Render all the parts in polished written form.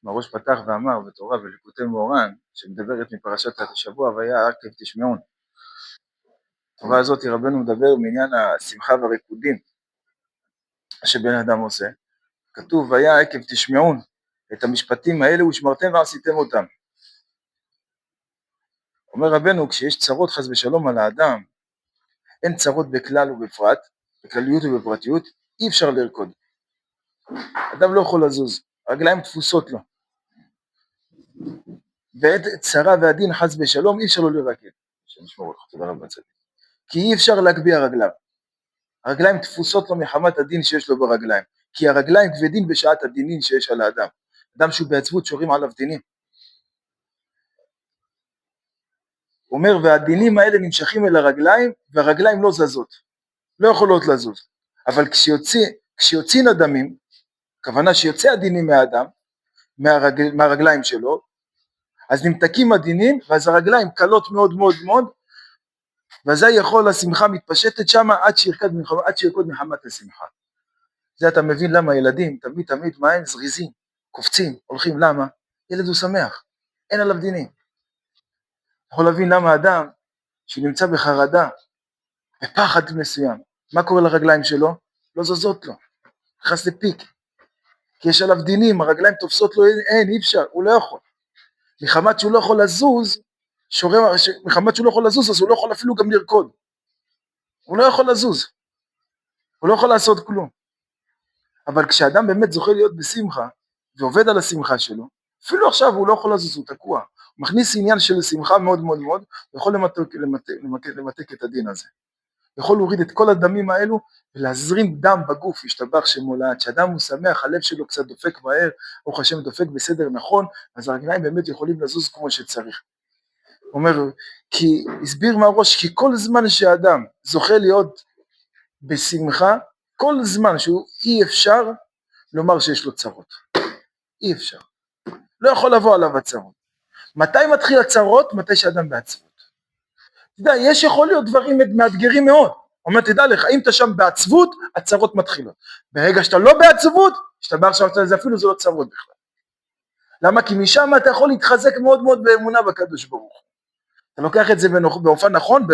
מראש פתח ואמר בתורה וליקוטי מוהר"ן, שמדברת מפרשת השבוע, והיה עקב תשמעון. התורה הזאת רבנו מדבר מעניין השמחה והריקודים שבן אדם עושה. כתוב והיה עקב תשמעון, את המשפטים האלה ושמרתם ועשיתם אותם. אומר רבנו, כשיש צרות חס ושלום על האדם, אין צרות בכלל ובפרט, בכלליות ובפרטיות, אי אפשר לרקוד. אדם לא יכול לזוז, רגליים תפוסות לו. ואת צרה והדין חס ושלום אי אפשר לו לרקד. שנשמור לך, תודה רבה צדיק. כי אי אפשר להגביה רגליו. הרגליים תפוסות לו מחמת הדין שיש לו ברגליים. כי הרגליים כבדים בשעת הדינין שיש על האדם. אדם שהוא בעצבות שורים עליו דינים. הוא אומר, והדינים האלה נמשכים אל הרגליים, והרגליים לא זזות. לא יכולות לזוז. אבל כשיוצאים הדמים, הכוונה שיוצא הדינים מהאדם, מהרגליים שלו, אז נמתקים הדינים, ואז הרגליים קלות מאוד מאוד מאוד, וזה יכול השמחה מתפשטת שם עד שירקוד מחמת השמחה. זה אתה מבין למה ילדים תמיד מה הם זריזים, קופצים, הולכים, למה? ילד הוא שמח, אין עליו דינים. יכול להבין למה אדם שנמצא בחרדה, בפחד מסוים, מה קורה לרגליים שלו? לא זזות לו, נכנס לפיק, כי יש עליו דינים, הרגליים תופסות לו, אי אפשר, הוא לא יכול. מחמת שהוא לא יכול לזוז, מחמת שהוא לא יכול לזוז, אז הוא לא יכול אפילו גם לרקוד. הוא לא יכול לזוז, הוא לא יכול לעשות כלום. אבל כשאדם באמת זוכה להיות בשמחה, ועובד על השמחה שלו, אפילו עכשיו הוא לא יכול לזוז, הוא תקוע. הוא מכניס עניין של שמחה מאוד מאוד מאוד, הוא יכול למתק את הדין הזה. הוא יכול להוריד את כל הדמים האלו, ולהזרים דם בגוף, ישתבח שמולד, שאדם הוא שמח, הלב שלו קצת דופק מהר, ברוך השם דופק בסדר נכון, אז הרגליים באמת יכולים לזוז כמו שצריך. הוא אומר, כי הסביר מהראש, כי כל זמן שאדם זוכה להיות בשמחה, כל זמן שהוא אי אפשר לומר שיש לו צרות. אי אפשר. לא יכול לבוא עליו הצרות. מתי מתחיל הצרות? מתי שאדם בעצבות. תדע, יכול להיות דברים מאתגרים מאוד. אומר, תדע לך, אם אתה שם בעצבות, הצרות מתחילות. ברגע שאתה לא בעצבות, שאתה בא עכשיו, זה אפילו זה לא צרות בכלל. למה? כי משם אתה יכול להתחזק מאוד מאוד באמונה בקדוש ברוך הוא. אתה לוקח את זה באופן נכון,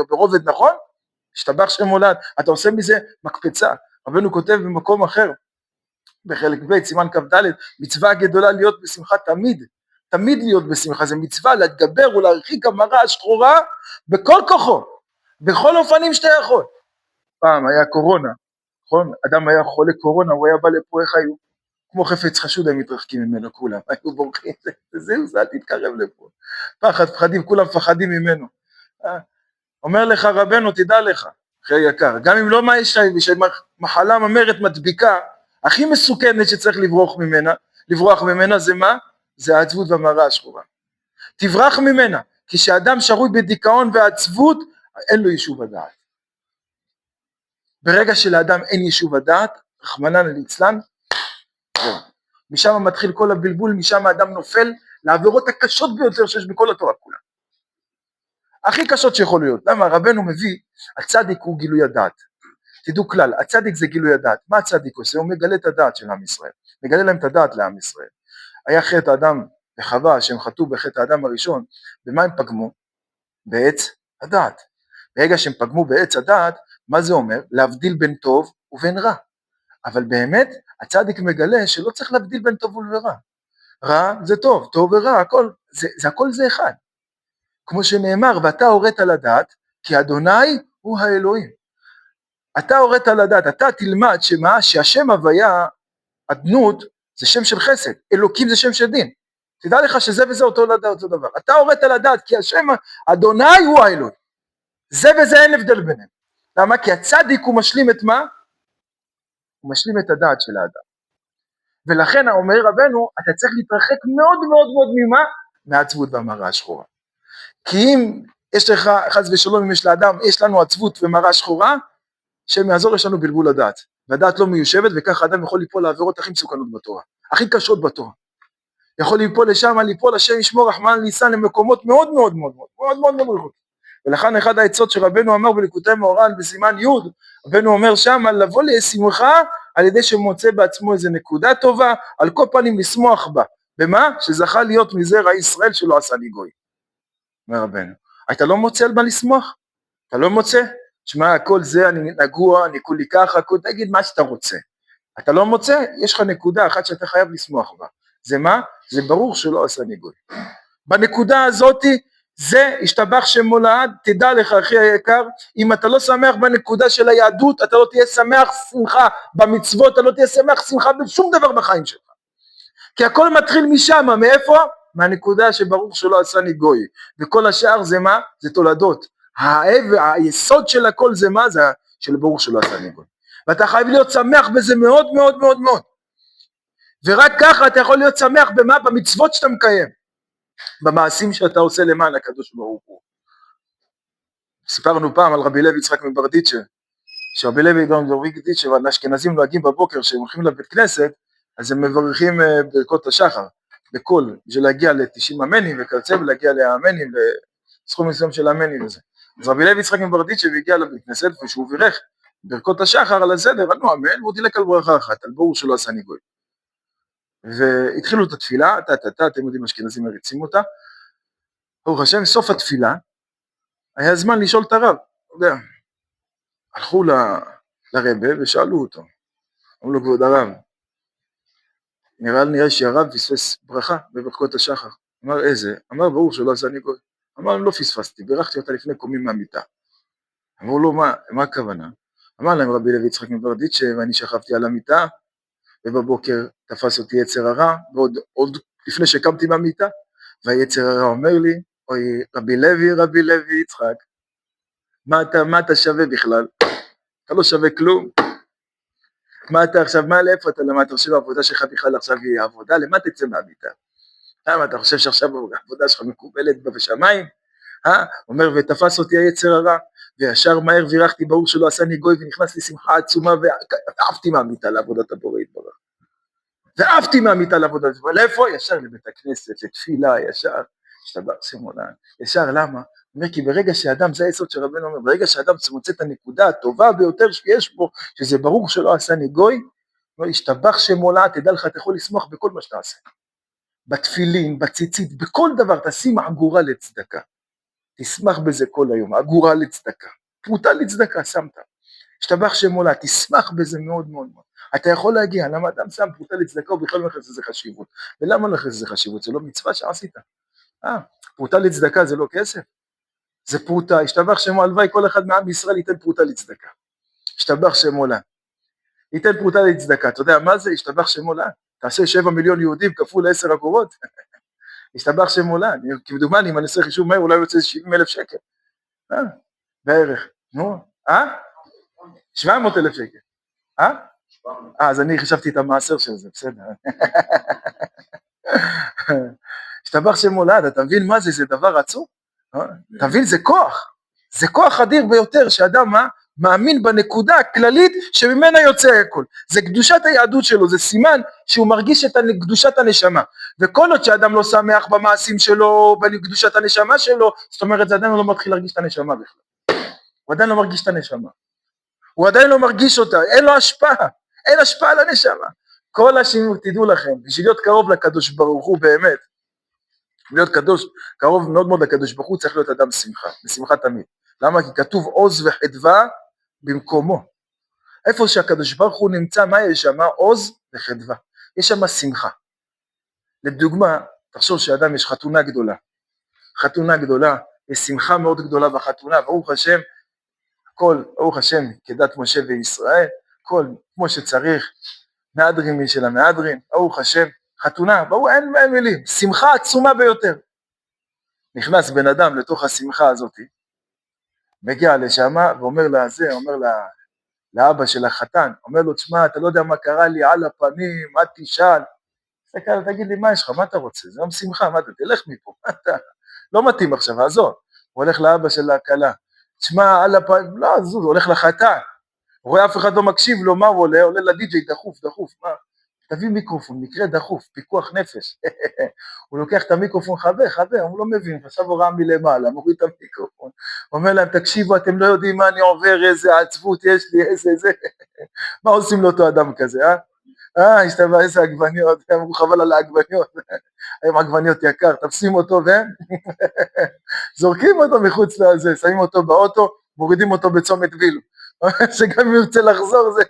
ברובד נכון, השתבח שם מולד, אתה עושה מזה מקפצה. רבנו כותב במקום אחר, בחלק ב' סימן כ"ד, מצווה גדולה להיות בשמחה תמיד להיות בשמחה, זה מצווה להתגבר ולהרחיק המרה השחורה בכל כוחו, בכל אופנים שאתה יכול. פעם היה קורונה, נכון? אדם היה חולה קורונה, הוא היה בא לפה, איך היו? כמו חפץ חשוד הם מתרחקים ממנו כולם, היו בורחים, זהו, אל תתקרב לפה. פחדים, כולם פחדים ממנו. אומר לך רבנו, תדע לך, אחרי יקר, גם אם לא מה יש מחלה ממרת מדביקה, הכי מסוכנת שצריך לברוח ממנה זה מה? זה העצבות והמרה השחורה. תברח ממנה, כי כשאדם שרוי בדיכאון ועצבות, אין לו יישוב הדעת. ברגע שלאדם אין יישוב הדעת, רחמנא ליצלן, משם מתחיל כל הבלבול, משם האדם נופל לעבירות הקשות ביותר שיש בכל התורה כולה. הכי קשות שיכול להיות. למה? רבנו מביא, הצדיק הוא גילוי הדעת. תדעו כלל, הצדיק זה גילוי הדעת. מה הצדיק עושה? הוא מגלה את הדעת של עם ישראל. מגלה להם את הדעת לעם ישראל. היה חטא האדם בחווה, שהם חטאו בחטא האדם הראשון, במה הם פגמו? בעץ הדעת. ברגע שהם פגמו בעץ הדעת, מה זה אומר? להבדיל בין טוב ובין רע. אבל באמת, הצדיק מגלה שלא צריך להבדיל בין טוב ורע. רע זה טוב, טוב ורע, הכל זה אחד. כמו שנאמר, ואתה הורית לדעת, כי אדוני הוא האלוהים. אתה הורית לדעת, אתה תלמד שמה? שהשם הוויה, אדנות, זה שם של חסד, אלוקים זה שם של דין. תדע לך שזה וזה אותו דבר. אתה הורית לדעת, כי השם אדוני הוא האלוהים. זה וזה אין הבדל ביניהם. למה? כי הצדיק הוא משלים את מה? הוא משלים את הדעת של האדם. ולכן אומר רבנו, אתה צריך להתרחק מאוד מאוד מאוד ממה? מהעצבות והמרה השחורה. כי אם יש לך, חס ושלום, אם יש לאדם, יש לנו עצבות ומרה שחורה, שם יעזור, יש לנו בלבול הדעת. והדעת לא מיושבת, וכך האדם יכול ליפול לעבירות הכי מסוכנות בתורה, הכי קשות בתורה. יכול ליפול לשם, ליפול, השם ישמור, רחמנא ליצלן, למקומות מאוד מאוד מאוד מאוד מאוד מאוד מאוד. ולכן אחד העצות שרבנו אמר בליקוטי מוהר"ן בסימן י', רבנו אומר שם, לבוא לשמחה, על ידי שמוצא בעצמו איזה נקודה טובה, על כל פנים לשמוח בה. במה? שזכה להיות מזרע ישראל שלא עשה לי גוי. אומר רבנו, אתה לא מוצא על מה לשמוח? אתה לא מוצא? שמע, כל זה אני נגוע, אני כולי ככה, תגיד מה שאתה רוצה. אתה לא מוצא? יש לך נקודה אחת שאתה חייב לשמוח בה. זה מה? זה ברור שלא עשה ניגוי. בנקודה הזאת, זה השתבח שמו לעד, תדע לך אחי היקר, אם אתה לא שמח בנקודה של היהדות, אתה לא תהיה שמח שמחה במצוות, אתה לא תהיה שמח שמחה בשום דבר בחיים שלך. כי הכל מתחיל משם, מאיפה? מהנקודה שברור שלא עשה ניגוי. וכל השאר זה מה? זה תולדות. היסוד של הכל זה מה? זה של ברור שלא עשה ניגוי. ואתה חייב להיות שמח בזה מאוד מאוד מאוד מאוד. ורק ככה אתה יכול להיות שמח במה? במצוות שאתה מקיים. במעשים שאתה עושה למען הקדוש ברוך הוא. סיפרנו פעם על רבי לוי יצחק מברדיצ'ה, שרבי לוי מברדיצ'ה והאשכנזים נוהגים בבוקר שהם הולכים לבית כנסת, אז הם מבורכים ברכות השחר, בקול, בשביל להגיע ל90 אמנים וכיוצא ולהגיע לאמנים, לסכום מסוים של אמנים וזה. אז רבי לוי יצחק מברדיצ'ה והגיע לבית כנסת ושהוא בירך ברכות השחר על הסדר, ענו אמן, והוא דילק על ברכה אחת, על ברור שלא עשה ניגוי. והתחילו את התפילה, אתם יודעים אשכנזים מריצים אותה, ברוך השם, סוף התפילה, היה זמן לשאול את הרב, אתה יודע, הלכו לרבה ושאלו אותו, אמרו לו כבוד הרב, נראה שהרב פספס ברכה בברכות השחר, אמר איזה? אמר ברור שלא עשה ניגוי, אמר לא פספסתי, בירכתי אותה לפני קומים מהמיטה, אמרו לו מה הכוונה? אמר להם רבי לוי יצחק מברדיצ'ה ואני שכבתי על המיטה, ובבוקר תפס אותי יצר הרע, ועוד לפני שקמתי מהמיטה, והיצר הרע אומר לי, אוי רבי לוי יצחק, מה אתה שווה בכלל? אתה לא שווה כלום. מה אתה עכשיו, לאיפה אתה, למה אתה חושב העבודה שלך בכלל עכשיו היא עבודה? למה תצא מהמיטה? למה אתה חושב שעכשיו העבודה שלך מקובלת בשמיים? אומר ותפס אותי היצר הרע, וישר מהר וירחתי ברור שלא עשה ניגוי, ונכנס לי שמחה עצומה, ועפתי מהמיטה לעבודת הבורא יתברך. ועפתי מהמיטה לעבודת הבורא, לאיפה? ישר לבית הכנסת, לתפילה, ישר. השתבח שמו לעד. ישר, למה? אומר כי ברגע שאדם, זה היסוד שרבנו אומר, ברגע שאדם מוצא את הנקודה הטובה ביותר שיש בו, שזה ברור שלא עשה ניגוי, לא השתבח שמו לעד, תדע לך, אתה יכול לשמוח בכל מה שאתה עושה. בתפילין, בציצית, בכל דבר, תשים עגורה לצדקה. תשמח בזה כל היום, עגורה לצדקה. פרוטה לצדקה, שמת. השתבח שמו לעד, תשמח בזה מאוד מאוד מאוד. אתה יכול להגיע, למה אדם שם פרוטה לצדקה, ובכלל לא נכנס לזה חשיבות. ולמה לא נכנס לזה חשיבות? זה לא מצווה שעשית. פרוטה לצדקה זה לא כסף, זה פרוטה, השתבח שמו, הלוואי כל אחד מעם ישראל ייתן פרוטה לצדקה, השתבח שמו לה, ייתן פרוטה לצדקה, אתה יודע מה זה? השתבח שמו לה, תעשה 7 מיליון יהודים כפול 10 אגורות, השתבח שמו לה, כמדומני אם אני עושה חישוב מהר אולי יוצא 70,000 שקל, בערך, 700,000 שקל, אז אני חשבתי את המעשר של זה, בסדר, השתבח שמו לעד, אתה מבין מה זה? זה דבר עצום? אתה מבין? זה כוח אדיר ביותר, שאדם מאמין בנקודה הכללית שממנה יוצא הכל, זה קדושת היהדות שלו, זה סימן שהוא מרגיש את קדושת הנשמה, וכל עוד שאדם לא שמח במעשים שלו, בקדושת הנשמה שלו, זאת אומרת, זה עדיין לא מתחיל להרגיש את הנשמה בכלל, הוא עדיין לא מרגיש את הנשמה, הוא עדיין לא מרגיש אותה, אין לו השפעה, אין השפעה על הנשמה, כל השם, תדעו לכם, בשביל להיות קרוב לקדוש ברוך הוא באמת, להיות קדוש, קרוב מאוד מאוד לקדוש ברוך הוא, צריך להיות אדם שמחה, בשמחה תמיד. למה? כי כתוב עוז וחדווה במקומו. איפה שהקדוש ברוך הוא נמצא, מה יש שם? עוז וחדווה. יש שם שמחה. לדוגמה, תחשוב שאדם יש חתונה גדולה, יש שמחה מאוד גדולה בחתונה, ברוך השם, הכל, ברוך השם, כדת משה וישראל, הכל כמו שצריך, מהדרין של המהדרין, ברוך השם, חתונה, ברור, אין מילים, שמחה עצומה ביותר. נכנס בן אדם לתוך השמחה הזאת, מגיע לשם ואומר לאבא של החתן, אומר לו, תשמע, אתה לא יודע מה קרה לי על הפנים, מה תשאל? תגיד לי, מה יש לך, מה אתה רוצה? זה יום שמחה, מה אתה תלך מפה? לא מתאים עכשיו, עזוב. הוא הולך לאבא של הכלה, תשמע, על הפנים, לא, הוא הולך לחתן, הוא רואה אף אחד לא מקשיב לו, מה הוא עולה לדי-ג'יי, דחוף, מה? תביא מיקרופון, מקרה דחוף, פיקוח נפש, הוא לוקח את המיקרופון, חבר, הוא לא מבין, עכשיו הוא ראה מלמעלה, מוריד את המיקרופון, אומר להם, תקשיבו, אתם לא יודעים מה אני עובר, איזה עצבות יש לי, איזה, מה עושים לאותו אדם כזה, השתבח, איזה עגבניות, אמרו חבל על העגבניות, היום עגבניות יקר, תפסים אותו זורקים אותו מחוץ לזה, שמים אותו באוטו, מורידים אותו בצומת וילו, שגם אם ירצה לחזור זה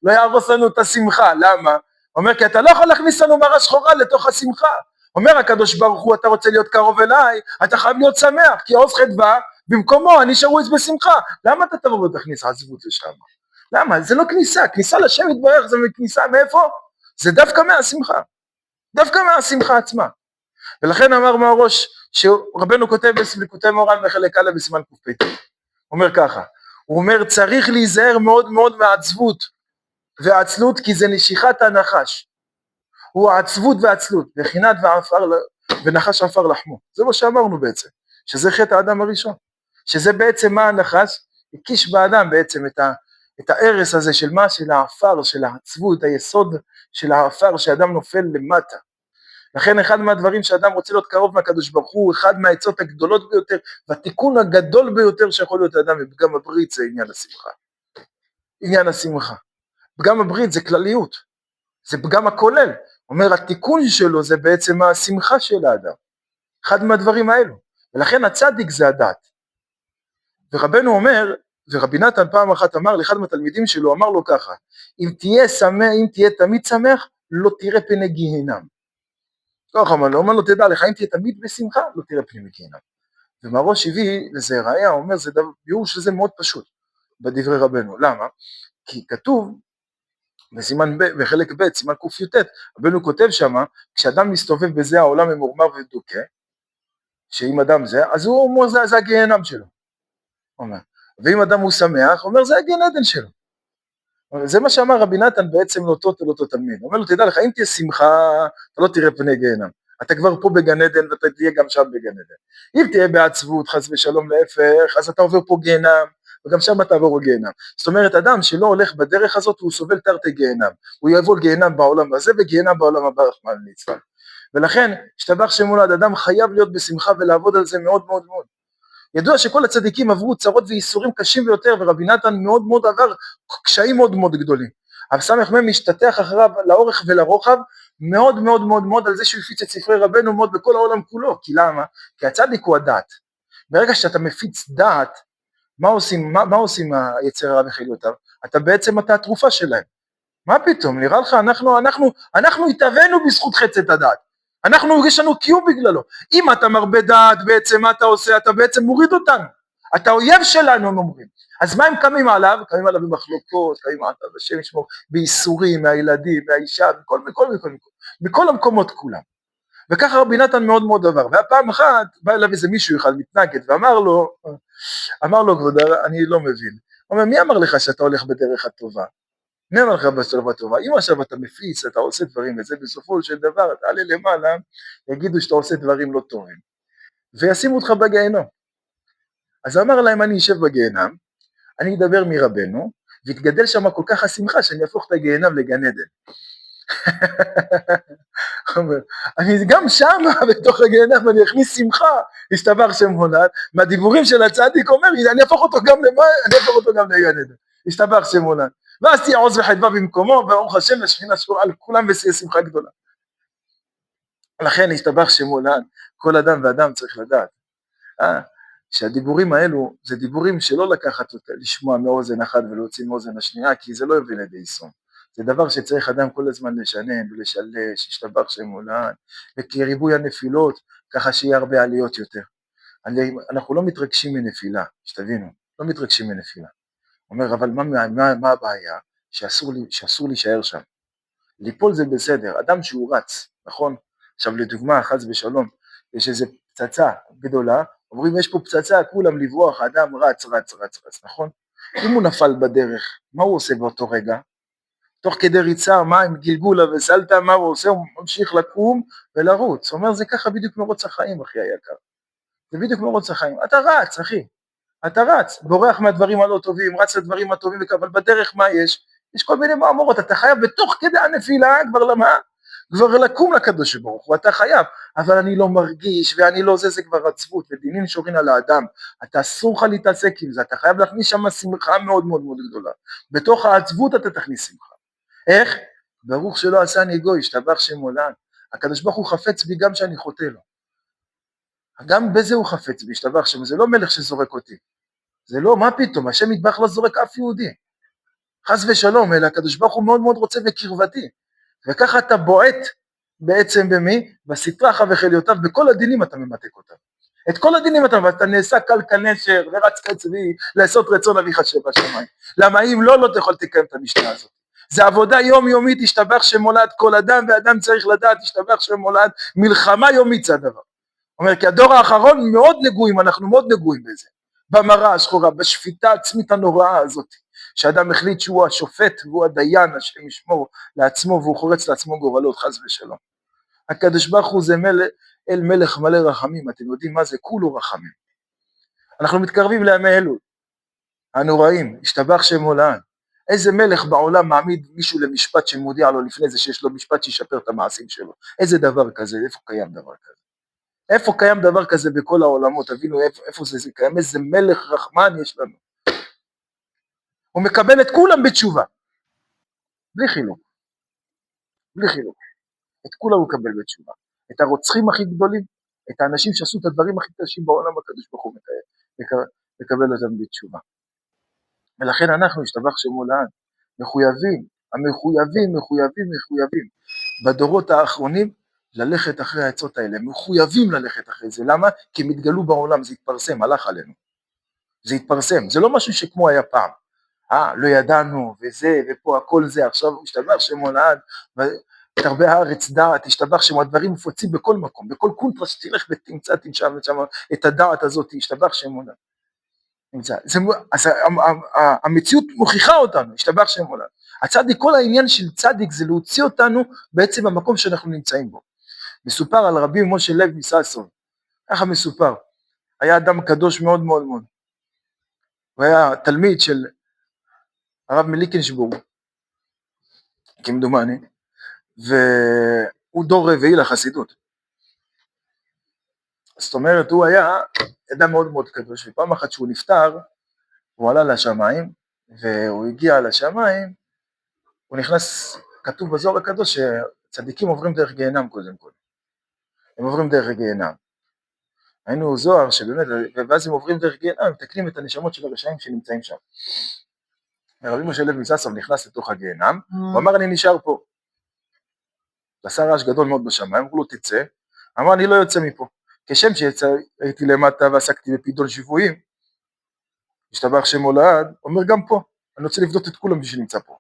לא יהרוס לנו את השמחה. למה? אומר כי אתה לא יכול להכניס לנו מראה שחורה לתוך השמחה. אומר הקדוש ברוך הוא, אתה רוצה להיות קרוב אליי, אתה חייב להיות שמח, כי עוז חדווה במקומו אני שרוץ בשמחה. למה אתה תבוא ותכניס עזבות לשם? למה? זה לא כניסה, כניסה לשם יתברך זה כניסה מאיפה? זה דווקא מהשמחה, דווקא מהשמחה עצמה. ולכן אמר מהראש, שרבנו כותב בסליקוטי מורן בחלק א' בסימן קפ"ט, אומר ככה, הוא אומר צריך להיזהר מאוד מאוד מהעצבות והעצלות, כי זה נשיכת הנחש, הוא העצבות והעצלות, בחינת ונחש עפר לחמו, זה מה שאמרנו בעצם, שזה חטא האדם הראשון, שזה בעצם מה הנחש, הקיש באדם בעצם את הערס הזה של מה? של העפר, של העצבות, היסוד של העפר שאדם נופל למטה. לכן אחד מהדברים שאדם רוצה להיות קרוב מהקדוש ברוך הוא, אחד מהעצות הגדולות ביותר, והתיקון הגדול ביותר שיכול להיות האדם בפגם הברית זה עניין השמחה. עניין השמחה. פגם הברית זה כלליות, זה פגם הכולל. אומר התיקון שלו זה בעצם השמחה של האדם. אחד מהדברים האלו. ולכן הצדיק זה הדעת. ורבנו אומר, ורבי נתן פעם אחת אמר לאחד מהתלמידים שלו, אמר לו ככה, אם תהיה תמיד שמח, לא תראה פני גיהינם. ככה אמר לו, תדע לך, אם תהיה תמיד בשמחה, לא תראה פני גיהינם. ומהראש הביא לזה ראיה, אומר, זה ביאור שזה מאוד פשוט, בדברי רבנו. למה? כי כתוב, בחלק ב', סימן ק"ט, רבנו כותב שמה, כשאדם מסתובב בזה העולם ממורמר ודוקה, שאם אדם זה, אז הוא אומר, זה הגיהינם שלו. אומר. ואם אדם הוא שמח, אומר, זה הגן עדן שלו. זה מה שאמר רבי נתן בעצם לאותו תלמיד. אומר לו, תדע לך, אם תהיה שמחה, אתה לא תראה פני גיהנם. אתה כבר פה בגן עדן, ואתה תהיה גם שם בגן עדן. אם תהיה בעצבות, חס ושלום להפך, אז אתה עובר פה גיהנם, וגם שם אתה עבור גיהנם. זאת אומרת, אדם שלא הולך בדרך הזאת, הוא סובל תרתי גיהנם. הוא יבוא גיהנם בעולם הזה, וגיהנם בעולם הבא, רחמנא ליצלן. ולכן, השתבח שם מולד, אדם חייב להיות בשמחה ולעבוד על זה מאוד מאוד מאוד. ידוע שכל הצדיקים עברו צרות ואיסורים קשים ביותר, ורבי נתן מאוד מאוד עבר קשיים מאוד מאוד גדולים. אבל סמך מהם משתתח אחריו לאורך ולרוחב, מאוד מאוד מאוד מאוד על זה שהוא הפיץ את ספרי רבנו מאוד בכל העולם כולו. כי למה? כי הצדיק הוא הדעת. ברגע שאתה מפיץ דעת, מה עושים היצר הרע וחיליותיו? אתה התרופה שלהם. מה פתאום? נראה לך, אנחנו התאבנו בזכות חצת הדעת. יש לנו קיום בגללו. אם אתה מרבה דעת בעצם מה אתה עושה, אתה בעצם מוריד אותנו. אתה אויב שלנו, הם אומרים. אז מה הם קמים עליו? קמים עליו במחלוקות, קמים עליו בשם ישמור, בייסורים, מהילדים, מהאישה, מכל המקומות כולם. וככה רבי נתן מאוד מאוד דבר. והפעם אחת בא אליו איזה מישהו אחד מתנגד ואמר לו, כבוד, אני לא מבין. הוא אומר, מי אמר לך שאתה הולך בדרך הטובה? מי אמר לך בשלב הטובה? אם עכשיו אתה מפיץ, אתה עושה דברים, וזה בסופו של דבר, אתה עלה למעלה, יגידו שאתה עושה דברים לא טובים, וישימו אותך בגיהנום. אז אמר להם, אני אשב בגיהנם, אני אדבר מרבנו, והתגדל שם כל כך השמחה, שאני אהפוך את הגיהנם לגן עדן. אני גם שם, בתוך הגיהנם, אני אכניס שמחה, השתבח שם הולד, מהדיבורים של הצדיק אומר, אני אהפוך אותו גם לגן עדן, השתבח שם הולד. ואז תהיה עוז וחדווה במקומו, וברוך השם השכינה שורה על כולם ושיא שמחה גדולה. לכן השתבח שמו לעד, כל אדם ואדם צריך לדעת, שהדיבורים האלו, זה דיבורים שלא לקחת אותה, לשמוע מאוזן אחת ולהוציא מאוזן השנייה, כי זה לא יביא לידי יישום. זה דבר שצריך אדם כל הזמן לשנן ולשלש, השתבח שמו לעד, וכי ריבוי הנפילות, ככה שיהיה הרבה עליות יותר. אנחנו לא מתרגשים מנפילה, שתבינו, לא מתרגשים מנפילה. אומר, אבל מה הבעיה? שאסור להישאר שם. ליפול זה בסדר, אדם שהוא רץ, נכון? עכשיו לדוגמה, חס ושלום, יש איזו פצצה גדולה, אומרים יש פה פצצה, כולם לברוח, האדם רץ, נכון? אם הוא נפל בדרך, מה הוא עושה באותו רגע? תוך כדי ריצה, מה עם גלגולה וסלטה, מה הוא עושה? הוא ממשיך לקום ולרוץ. הוא אומר, זה ככה בדיוק מרוץ החיים, אחי היקר. זה בדיוק מרוץ החיים. אתה רץ, אחי. אתה רץ, בורח מהדברים הלא טובים, רץ לדברים הטובים, אבל בדרך מה יש? יש כל מיני מאמרות, אתה חייב בתוך כדי הנפילה, כבר לקום לקדוש ברוך הוא, אתה חייב, אבל אני לא מרגיש, ואני לא זה כבר עצבות, ודינים שורין על האדם, אתה אסור לך להתעסק עם זה, אתה חייב להכניס שם שמחה מאוד מאוד מאוד גדולה, בתוך העצבות אתה תכניס שמחה. איך? ברוך שלא עשני גוי, השתבח שמו לעד. הקדוש ברוך הוא חפץ בי גם שאני חוטא לו. גם בזה הוא חפץ בי, השתבח שמו, זה לא מלך שזורק אותי. זה לא, מה פתאום, השם יתברך לא זורק אף יהודי. חס ושלום, אלא הקדוש ברוך הוא מאוד מאוד רוצה בקרבתי. וככה אתה בועט בעצם במי? בסטרחה וחיליותיו, בכל הדינים אתה ממתק אותם. את כל הדינים אתה נעשה קל כנשר ורץ קצבי לעשות רצון אביך שבשמיים. למה אם לא, לא תוכל תקיים את המשנה הזאת. זה עבודה יומיומית, השתבח שמולד כל אדם, ואדם צריך לדעת, השתבח שמולד, מלחמה יומית זה הדבר. אומר, כי הדור האחרון מאוד נגועים, אנחנו מאוד נגועים בזה. במראה השחורה, בשפיטה העצמית הנוראה הזאת, שאדם החליט שהוא השופט והוא הדיין, השם ישמור לעצמו, והוא חורץ לעצמו גורלות, חס ושלום. הקדוש ברוך הוא זה אל מלך מלא רחמים, אתם יודעים מה זה? כולו רחמים. אנחנו מתקרבים לימי אלול, הנוראים, השתבח שמו לעד. איזה מלך בעולם מעמיד מישהו למשפט שמודיע לו לפני זה שיש לו משפט שישפר את המעשים שלו? איזה דבר כזה? איפה קיים דבר כזה? איפה קיים דבר כזה בכל העולמות? תבינו איפה זה קיים, איזה מלך רחמן יש לנו. הוא מקבל את כולם בתשובה, בלי חילוק, בלי חילוק. את כולם הוא מקבל בתשובה. את הרוצחים הכי גדולים, את האנשים שעשו את הדברים הכי קשים בעולם, הקדוש ברוך הוא מקבל אותם בתשובה. ולכן אנחנו, השתבח שמו לעד, מחויבים, בדורות האחרונים, ללכת אחרי העצות האלה, מחויבים ללכת אחרי זה. למה? כי הם התגלו בעולם, זה התפרסם, הלך עלינו. זה התפרסם, זה לא משהו שכמו היה פעם. לא ידענו, וזה, ופה הכל זה, עכשיו השתבח שמו לעד, תרבה הארץ דעת, השתבח שמו, הדברים מפוצים בכל מקום, בכל קונטרסט, תלך ותמצא, תנשם את הדעת הזאת, השתבח שמו לעד. אז המציאות מוכיחה אותנו, השתבח שמו לעד. הצדיק, כל העניין של צדיק זה להוציא אותנו בעצם במקום שאנחנו נמצאים בו. מסופר על רבי משה לוי מששון, ככה מסופר, היה אדם קדוש מאוד מאוד מאוד, הוא היה תלמיד של הרב מליקנשבורג, כמדומני, והוא דור רביעי לחסידות. זאת אומרת, הוא היה אדם מאוד מאוד קדוש, ופעם אחת שהוא נפטר, הוא עלה לשמיים, והוא הגיע לשמיים, הוא נכנס, כתוב בזוהר הקדוש, שצדיקים עוברים דרך גיהנם קודם כל. הם עוברים דרך גיהנם. היינו זוהר שבאמת, ואז הם עוברים דרך גיהנם, הם מתקנים את הנשמות של הרשעים שנמצאים שם. רבי משה לוי מששון נכנס לתוך הגיהנם, הוא אמר אני נשאר פה. עשה רעש גדול מאוד בשמיים, אמרו לו תצא, אמר אני לא יוצא מפה. כשם שהייתי למטה ועסקתי בפדיון שבויים, השתבח שמו לעד, אומר גם פה, אני רוצה לבדות את כולם בשביל נמצא פה.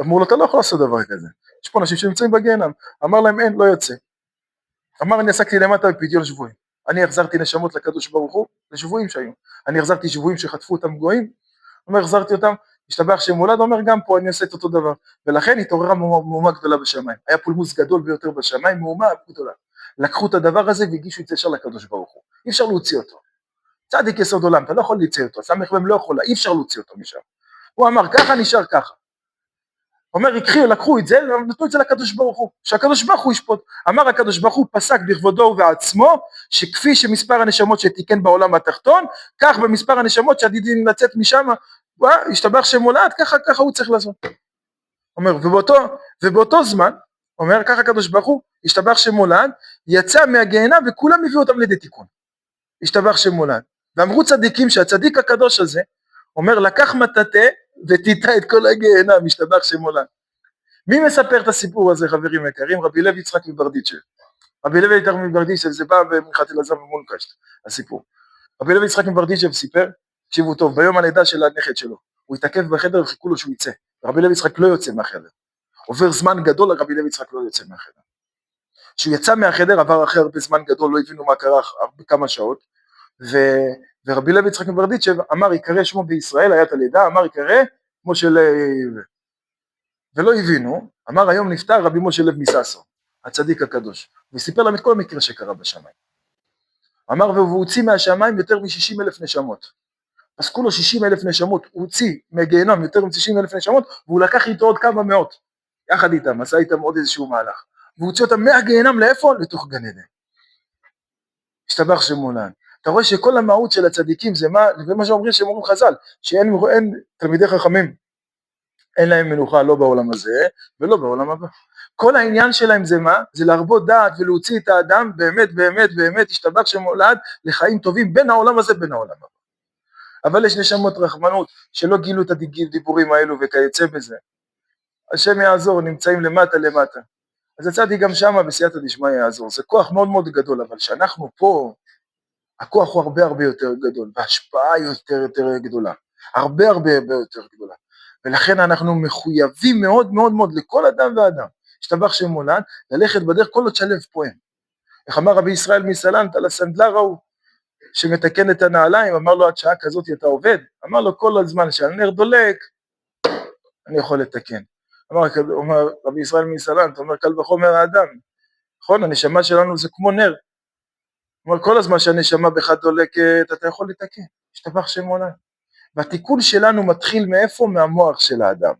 אמרו לו אתה לא יכול לעשות דבר כזה, יש פה אנשים שנמצאים בגיהנם, אמר להם אין, לא יוצא. אמר אני עסקתי למטה בפדיון שבויים, אני החזרתי נשמות לקדוש ברוך הוא, לשבויים שהיו, אני החזרתי שבויים שחטפו אותם גויים, אומר החזרתי אותם, השתבח שמו לעד, אומר גם פה אני עושה את אותו דבר, ולכן התעוררה מהומה גדולה בשמיים, היה פולמוס גדול ביותר בשמיים, מהומה גדולה, לקחו את הדבר הזה והגישו את זה ישר לקדוש ברוך הוא, אי אפשר להוציא אותו, צדיק יסוד עולם, אתה לא יכול להוציא אותו, סמך בהם לא יכולה, אי אפשר להוציא אותו משם, הוא אמר ככה נשאר ככה, אומר לקחו את זה, נתנו את זה לקדוש ברוך הוא, שהקדוש ברוך הוא ישפוט, אמר הקדוש ברוך הוא פסק בכבודו ובעצמו, שכפי שמספר הנשמות שתיקן בעולם התחתון, כך במספר הנשמות שעתידים לצאת משם, השתבח שמו לעד, ככה הוא צריך לעשות. אומר, ובאותו זמן, אומר, ככה הקדוש ברוך הוא, השתבח שמו לעד, יצא מהגיהנם וכולם הביאו אותם לידי תיקון. השתבח שמו לעד. ואמרו צדיקים שהצדיק הקדוש הזה, אומר, לקח מטאטא וטיטה את כל הגיהנם, השתבח שמו לעד. מי מספר את הסיפור הזה, חברים יקרים? רבי לוי יצחק מברדיצ'ב. רבי לוי יצחק מברדיצ'ב, זה בא במנחת אלעזר ומונקשט, הסיפור. רבי לוי יצחק מברדיצ'ב סיפר, תקשיבו טוב, ביום הלידה של הנכד שלו, הוא התעכב בחדר וחיכו לו שהוא יצא. רבי לוי יצחק לא יוצא מהחדר. עובר זמן גדול, רבי לוי יצחק לא יוצא מהחדר. כשהוא יצא מהחדר, עבר אחרי הרבה זמן גדול, לא הבינו מה קרה בכמה שעות, ורבי לוי יצחק מברדיצ'ב אמר, יקרא שמו בישראל, היה את הלידה, אמר יקרא משה לוי. ולא הבינו, אמר היום נפטר רבי משה לוי מששון, הצדיק הקדוש, וסיפר להם את כל המקרה שקרה בשמיים. אמר והוא הוציא מהשמיים יותר מ-60,000 נשמות. פסקו לו 60,000 נשמות, הוא הוציא מהגיהנום יותר מ-60,000 נשמות, והוא לקח איתו עוד כמה מאות, יחד איתם, עשה איתם עוד איזשהו מהלך. והוא הוציא אותם מהגיהנום לאיפה? לתוך גן עדן. השתבח שמו לעד. אתה רואה שכל המהות של הצדיקים זה מה שאומרים שהם אומרים חז"ל, שאין תלמידי חכמים, אין להם מנוחה לא בעולם הזה ולא בעולם הבא. כל העניין שלהם זה מה? זה להרבות דעת ולהוציא את האדם באמת באמת באמת ישתבח שמולד לחיים טובים בין העולם הזה בין העולם הבא. אבל יש נשמות רחמנות שלא גילו את הדיבורים האלו וכיוצא בזה. השם יעזור, נמצאים למטה למטה. אז יצאתי גם שמה בסייעתא דשמיא יעזור. זה כוח מאוד מאוד גדול, אבל שאנחנו פה, הכוח הוא הרבה הרבה יותר גדול, וההשפעה יותר גדולה. הרבה הרבה יותר גדולה. ולכן אנחנו מחויבים מאוד מאוד מאוד לכל אדם ואדם, השתבח שם מולד, ללכת בדרך כל עוד שלב פועם. איך אמר רבי ישראל מסלנט על הסנדלר ההוא, שמתקן את הנעליים, אמר לו עד שעה כזאת אתה עובד, אמר לו כל הזמן שהנר דולק, אני יכול לתקן. אומר רבי ישראל מסלנט, אומר קל וחומר האדם, נכון, הנשמה שלנו זה כמו נר, אומר כל הזמן שהנשמה בך דולקת, אתה יכול לתקן, השתבח שם מולד. והתיקון שלנו מתחיל מאיפה? מהמוח של האדם.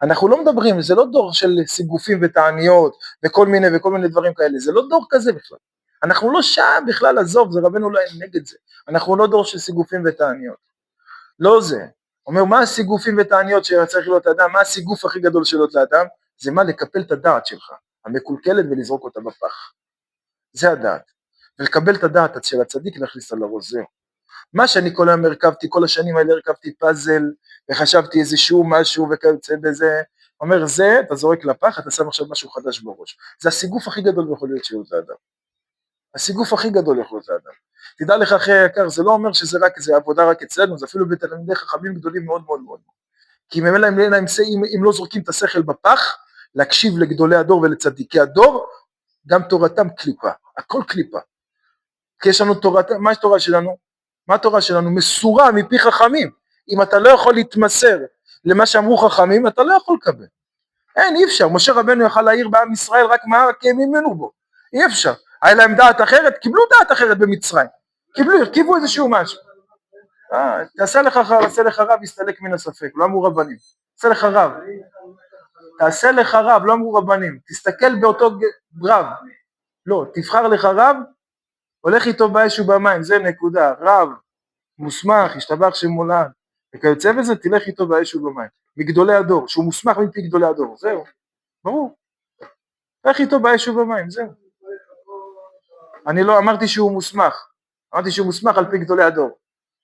אנחנו לא מדברים, זה לא דור של סיגופים ותעניות וכל מיני דברים כאלה, זה לא דור כזה בכלל. אנחנו לא שם בכלל, עזוב, זה רבנו לא אין נגד זה. אנחנו לא דור של סיגופים ותעניות. לא זה. אומר, מה הסיגופים ותעניות שצריך להיות לאדם? מה הסיגוף הכי גדול של להיות לאדם? זה מה? לקפל את הדעת שלך, המקולקלת ולזרוק אותה בפח. זה הדעת. ולקבל את הדעת של הצדיק להכניס על הראש, זהו. מה שאני כל היום הרכבתי, כל השנים האלה הרכבתי פאזל, וחשבתי איזשהו משהו וכיוצא בזה, אומר זה, אתה זורק לפח, אתה שם עכשיו משהו חדש בראש. זה הסיגוף הכי גדול יכול להיות להיות לאדם. הסיגוף הכי גדול יכול להיות לאדם. תדע לך אחי היקר, זה לא אומר שזה רק, זה עבודה רק אצלנו, זה אפילו בתלמידי חכמים גדולים מאוד מאוד מאוד. כי אם לא זורקים את השכל בפח, להקשיב לגדולי הדור ולצדיקי הדור, גם תורתם קליפה, הכל קליפה. כי יש לנו תורה, מה התורה שלנו? מה התורה שלנו? מסורה מפי חכמים. אם אתה לא יכול להתמסר למה שאמרו חכמים, אתה לא יכול לקבל. אי אפשר. משה רבנו יכל להעיר בעם ישראל רק מה כי הם האמינו בו. אי אפשר. היה להם דעת אחרת, קיבלו דעת אחרת במצרים. הרכיבו איזשהו משהו. תעשה לך רב, יסתלק מן הספק, לא אמרו רבנים. תעשה לך רב, לא אמרו רבנים. תסתכל באותו רב. לא, תבחר לך רב, הולך איתו באש ובמים, זה נקודה, רב, מוסמך, השתבח שם מולד, וכיוצא בזה תלך איתו באש ובמים, מגדולי הדור, שהוא מוסמך מפי גדולי הדור, זהו, ברור, תלך איתו באש ובמים, זהו. אני לא אמרתי שהוא מוסמך, אמרתי שהוא מוסמך על פי גדולי הדור,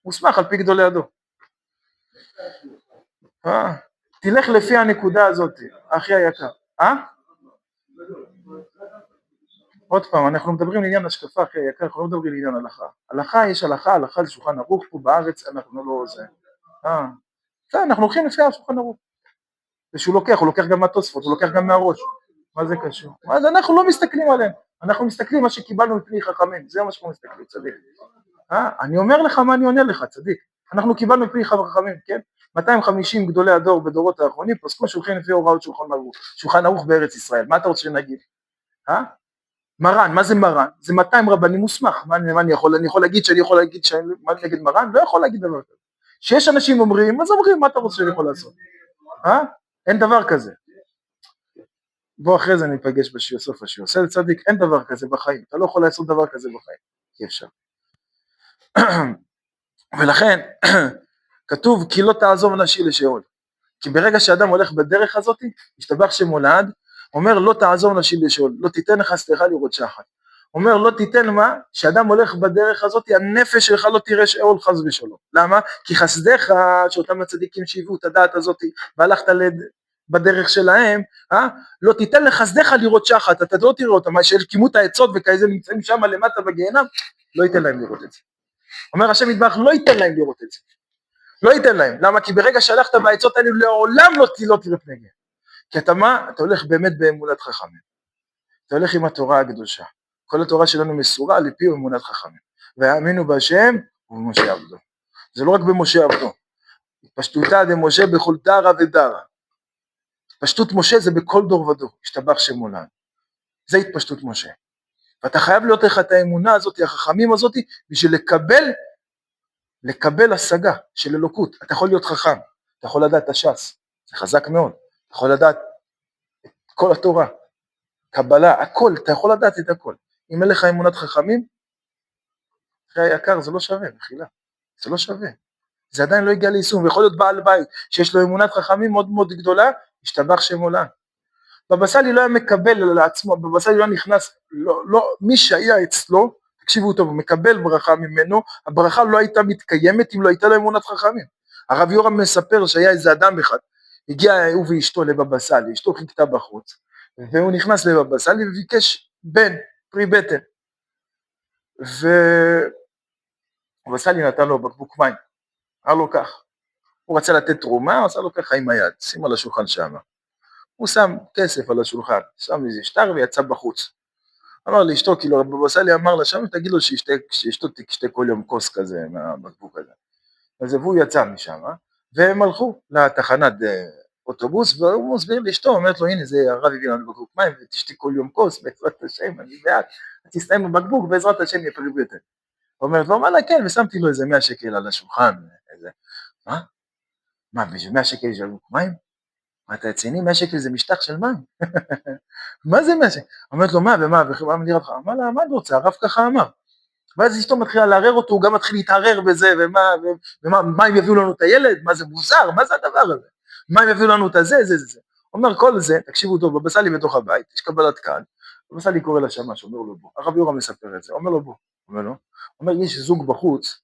מוסמך על פי גדולי הדור. תלך לפי הנקודה הזאת, אחי היקר, עוד פעם, אנחנו מדברים לעניין השקפה אחי היקר, אנחנו לא מדברים לעניין הלכה. הלכה יש הלכה זה שולחן ערוך, פה בארץ אנחנו לא זה. אנחנו הולכים לפי השולחן ערוך. ושהוא לוקח, הוא לוקח גם מהתוספות, הוא לוקח גם מהראש. מה זה קשור? אז אנחנו לא מסתכלים עליהם, אנחנו מסתכלים מה שקיבלנו מפני חכמים, זה מה שאנחנו מסתכלים, צדיק. אני אומר לך מה אני עונה לך, צדיק. אנחנו קיבלנו מפני חכמים, כן? 250 גדולי הדור בדורות האחרונים, פסקו שהולכים לפי הוראות שולחן ערוך בארץ ישראל. מה אתה רוצה שנגיד? מרן, מה זה מרן? זה 200 רבנים מוסמך, מה אני יכול להגיד שאני מה אני נגד מרן? לא יכול להגיד דבר כזה. שיש אנשים אומרים, אז אומרים, מה אתה רוצה שאני יכול לעשות? אין דבר כזה. בוא אחרי זה ניפגש בסוף השיעור, עושה לצדיק, אין דבר כזה בחיים, אתה לא יכול לעשות דבר כזה בחיים, אי אפשר. ולכן, כתוב, כי לא תעזוב נשי לשאול, כי ברגע שאדם הולך בדרך הזאת, השתבח שם מולד, אומר לא תעזוב נשי לשאול, לא תיתן חסדך לראות שחת. אומר לא תיתן מה? שאדם הולך בדרך הזאת, הנפש שלך לא תראה שאול חס ושלום. למה? כי חסדך, שאותם הצדיקים שהביאו את הדעת הזאת, והלכת בדרך שלהם, לא תיתן לחסדך לראות שחת, אתה לא תראה אותם, של כימות העצות וכאלה נמצאים שם למטה בגיהנם, לא ייתן להם לראות את זה. אומר השם יתברך, לא ייתן להם לראות את זה. לא ייתן להם. למה? כי ברגע שהלכת בעצות האלה, לעולם לא תראה פני גיהנם. כי אתה מה? אתה הולך באמת באמונת חכמים. אתה הולך עם התורה הקדושה. כל התורה שלנו מסורה לפי אמונת חכמים. והאמינו בהשם ובמשה עבדו. זה לא רק במשה עבדו. פשטותה דמשה בכל דרה ודרה. פשטות משה זה בכל דור ודור. השתבח שם מולד. זה התפשטות משה. ואתה חייב להיות לך את האמונה הזאת, החכמים הזאת, בשביל לקבל השגה של אלוקות. אתה יכול להיות חכם. אתה יכול לדעת את הש"ס. זה חזק מאוד. אתה יכול לדעת את כל התורה. קבלה, הכל, אתה יכול לדעת את הכל. אם אין לך אמונת חכמים, אחרי היקר זה לא שווה, מחילה, זה לא שווה. זה עדיין לא הגיע ליישום, ויכול להיות בעל בית שיש לו אמונת חכמים מאוד מאוד גדולה, השתבח שם עולם. בבא סאלי לא היה מקבל לעצמו, בבא סאלי לא נכנס, מי שהיה אצלו, תקשיבו טוב, הוא מקבל ברכה ממנו, הברכה לא הייתה מתקיימת אם לא הייתה לו אמונת חכמים. הרב יורם מספר שהיה איזה אדם אחד, הגיע הוא ואשתו לבבא סאלי, אשתו חיכתה בחוץ, והוא נכנס לבבא סאלי וביקש בן, פרי בטן, ובבא סאלי נתן לו בקבוק מים, אמר לו כך, הוא רצה לתת תרומה, הוא עשה לו ככה עם היד, שים על השולחן שם, הוא שם כסף על השולחן, שם איזה שטר ויצא בחוץ. אמר לאשתו, כאילו בבא סאלי אמר לה שם, תגיד לו שאשתו תשתה כל יום כוס כזה מהבקבוק הזה. אז והוא יצא משם, והם הלכו לתחנת אוטובוס, והוא מסביר לאשתו, אומרת לו, הנה זה הרב הביא לנו בקבוק מים, ותשתי כל יום כוס, בעזרת השם, אני בעד, תסתיים בבקבוק, בעזרת השם יהיה פרי בטן. אומרת לו, אמר לה, כן, ושמתי לו איזה 100 שקל על השולחן, איזה, מה, בשביל 100 שקל יש בקבוק מים? מה, אתה רציני? 100 שקל זה משטח של מים? מה זה 100 שקל? אומרת לו, מה ומה, ומה נראה לך? אמר לה, מה את רוצה? הרב ככה אמר. ואז אשתו מתחילה לערער אותו, הוא גם מתחיל להתערער בזה, ומה הם יביאו לנו את הילד? מה זה מוזר? מה זה הדבר הזה? מה הם יביאו לנו את זה? אומר כל זה, תקשיבו טוב, בבא סאלי בתוך הבית, יש קבלת קהל, בבא סאלי קורא לשמש, אומר לו בוא, הרב יורם מספר את זה, אומר לו בוא, אומר יש זוג בחוץ,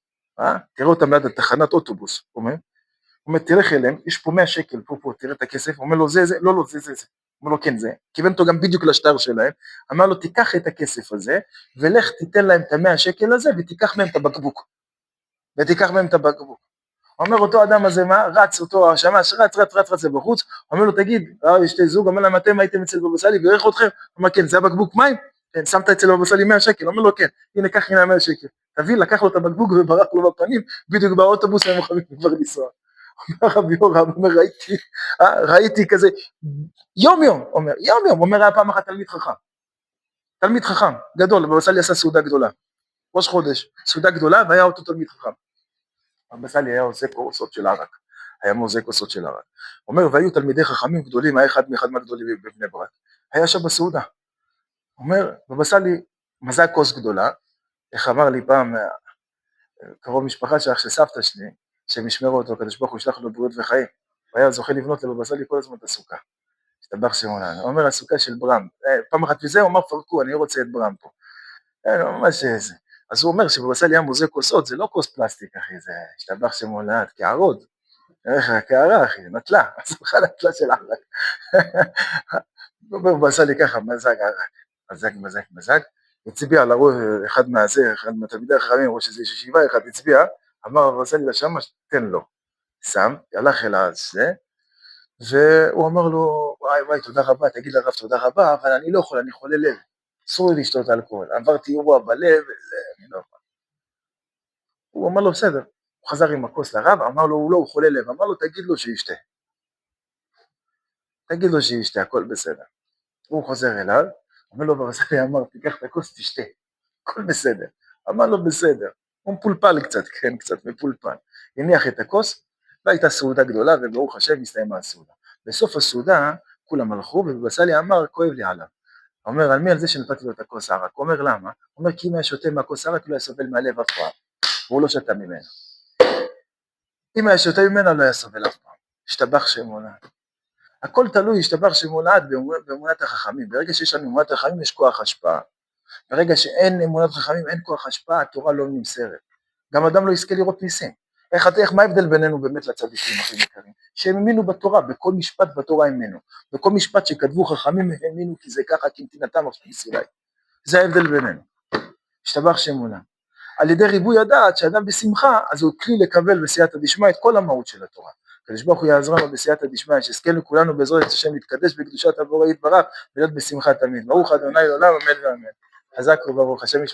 תראה אותם ליד התחנת אוטובוס, אומר תלך אליהם, יש פה 100 שקל, פה, תראה את הכסף, אומר לו זה, לא, זה, אומר לו כן זה, כיוון אותו גם בדיוק לשטר שלהם, אמר לו תיקח את הכסף הזה, ולך תיתן להם את 100 שקל הזה, ותיקח מהם את הבקבוק, אומר אותו אדם הזה מה, רץ אותו השמש, רץ בחוץ, אומר לו תגיד, יש שתי זוג, אומר להם אתם הייתם אצל בבא סאלי, וירך אתכם, אומר כן, זה הבקבוק מים, כן, שמת אצל בבא סאלי 100 שקל, אומר לו כן, הנה קח הנה 100 שקל, תביא, לקח לו את הבקבוק וברח לו בפנים, בדיוק באוטובוס הם יכולים כבר לנסוע. אומר רב יורם, אומר ראיתי כזה, יום יום, אומר היה פעם אחת תלמיד חכם, גדול, בבא סאלי עשה סעודה גדולה, ראש חודש, סעודה גדולה, והיה אותו תלמיד חכם, בבא סאלי היה עושה כוסות של ערק, אומר והיו תלמידי חכמים גדולים, היה אחד מהגדולים בבני ברק, היה שם בסעודה, אומר בבא סאלי מזג כוס גדולה, איך אמר לי פעם, קרוב משפחה של סבתא שלי, שהם ישמרו אותו, הקדוש ברוך הוא ישלח לו בריאות וחיים, הוא היה זוכה לבנות לבבא סאלי כל הזמן את הסוכה, השתבח שמו לעד, הוא אומר הסוכה של ברם, פעם אחת וזה הוא אמר פרקו, אני רוצה את ברם פה, ממש זה, אז הוא אומר שבבא סאלי היה מוזג כוסות, זה לא כוס פלסטיק אחי, זה השתבח שמו לעד, כערוד, כערה אחי, נטלה, הסוכה נטלה של ערק, הוא אומר בבא סאלי ככה, מזג, הצביע על הרוב, אחד מהתלמידי החכמים, ראש איזו ישיבה אחד הצביע, אמר בבא סאלי לשמש, תן לו, שם, הלך אל הזה, והוא אמר לו, וואי, תודה רבה, תגיד לרב תודה רבה, אבל אני לא יכול, אני חולה לב, אסור לי לשתות אלכוהול, עברתי אירוע בלב, אני לא יכול. הוא אמר לו, בסדר, הוא חזר עם הכוס לרב, אמר לו, הוא חולה לב, אמר לו, תגיד לו שישתה, הכל בסדר. הוא חוזר אליו, אומר לו, בבא סאלי אמר, תיקח את הכוס, תשתה, הכל בסדר. אמר לו, בסדר. הוא מפולפל קצת מפולפל. הניח את הכוס, והייתה סעודה גדולה, וברוך השם הסתיימה הסעודה. בסוף הסעודה, כולם הלכו, ובבא סאלי אמר, כואב לי עליו. אומר, על מי? על זה שנתתי לו את הכוס ערק. הוא אומר, למה? הוא אומר, כי אם היה שותה מהכוס ערק, לא היה סובל מהלב אף פעם. והוא לא שתה ממנו. אם היה שותה ממנו, לא היה סובל אף פעם. השתבח שמו לעד. הכל תלוי, השתבח שמו לעד באמונת החכמים. ברגע שיש לנו אמונת החכמים, יש כוח השפעה. ברגע שאין אמונת חכמים, אין כוח השפעה, התורה לא נמסרת. גם אדם לא יזכה לראות ניסים. מה ההבדל בינינו באמת לצדיקים הכי יקרים? שהם האמינו בתורה, בכל משפט בתורה האמינו. בכל משפט שכתבו חכמים האמינו, כי זה ככה, כי נתינתם עכשיו בסיני. זה ההבדל בינינו. השתבח שמו לעד. על ידי ריבוי הדעת, שאדם בשמחה, אז הוא כלי לקבל בסייעתא דשמיא את כל המהות של התורה. הקדוש ברוך הוא יעזרנו בסייעתא דשמיא, שיזכנו כולנו בעזרת השם להתקדש בקדושת הבורא יתברך, ולהיות בשמחה תמיד. ברוך ה' לעולם, אמן ואמן. חזק וברוך, השם ישמור.